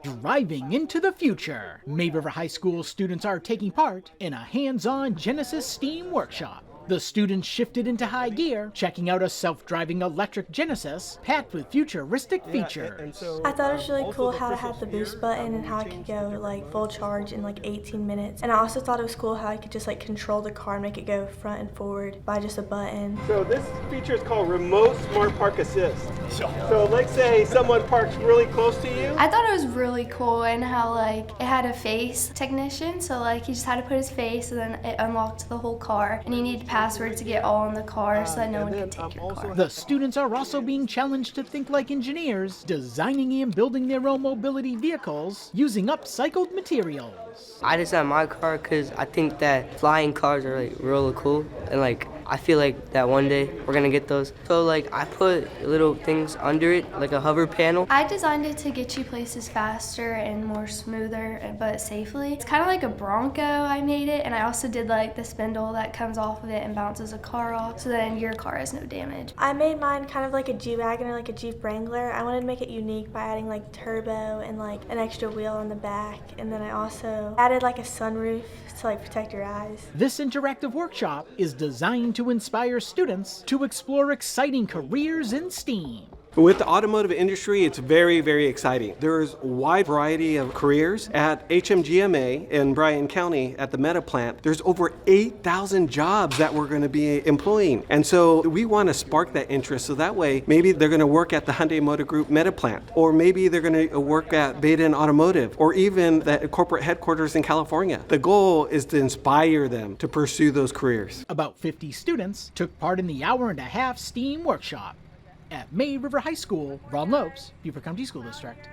Driving into the future, May River High School students are taking part in a hands-on Genesis STEAM workshop. The students shifted into high gear, checking out a self-driving electric Genesis packed with futuristic features. I thought it was really cool how it had the boost button and how I could go like full charge in like 18 minutes. And I also thought it was cool how I could just like control the car and make it go front and forward by just a button. So this feature is called Remote Smart Park Assist. So let's say someone parks really close to you. I thought it was really cool and how like it had a face technician, so like he just had to put his face and then it unlocked the whole car, and you need password to get all in the car so that no one could take your car. The students are also being challenged to think like engineers, designing and building their own mobility vehicles using upcycled materials. I designed my car because I think that flying cars are like really cool, and like I feel like that one day we're gonna get those. So like I put little things under it, like a hover panel. I designed it to get you places faster and more smoother, but safely. It's kind of like a Bronco, I made it, and I also did like the spindle that comes off of it and bounces a car off, so then your car has no damage. I made mine kind of like a G-Wagon or like a Jeep Wrangler. I wanted to make it unique by adding like turbo and like an extra wheel on the back, and then I also added like a sunroof to like protect your eyes. This interactive workshop is designed to inspire students to explore exciting careers in STEAM. With the automotive industry, it's very, very exciting. There's a wide variety of careers. At HMGMA in Bryan County at the Meta plant, there's over 8,000 jobs that we're going to be employing. And so we want to spark that interest so that way maybe they're going to work at the Hyundai Motor Group Meta plant, or maybe they're going to work at Baden Automotive, or even the corporate headquarters in California. The goal is to inspire them to pursue those careers. About 50 students took part in the hour-and-a-half STEAM workshop at May River High School, Ron Lopes, Beaufort County School District.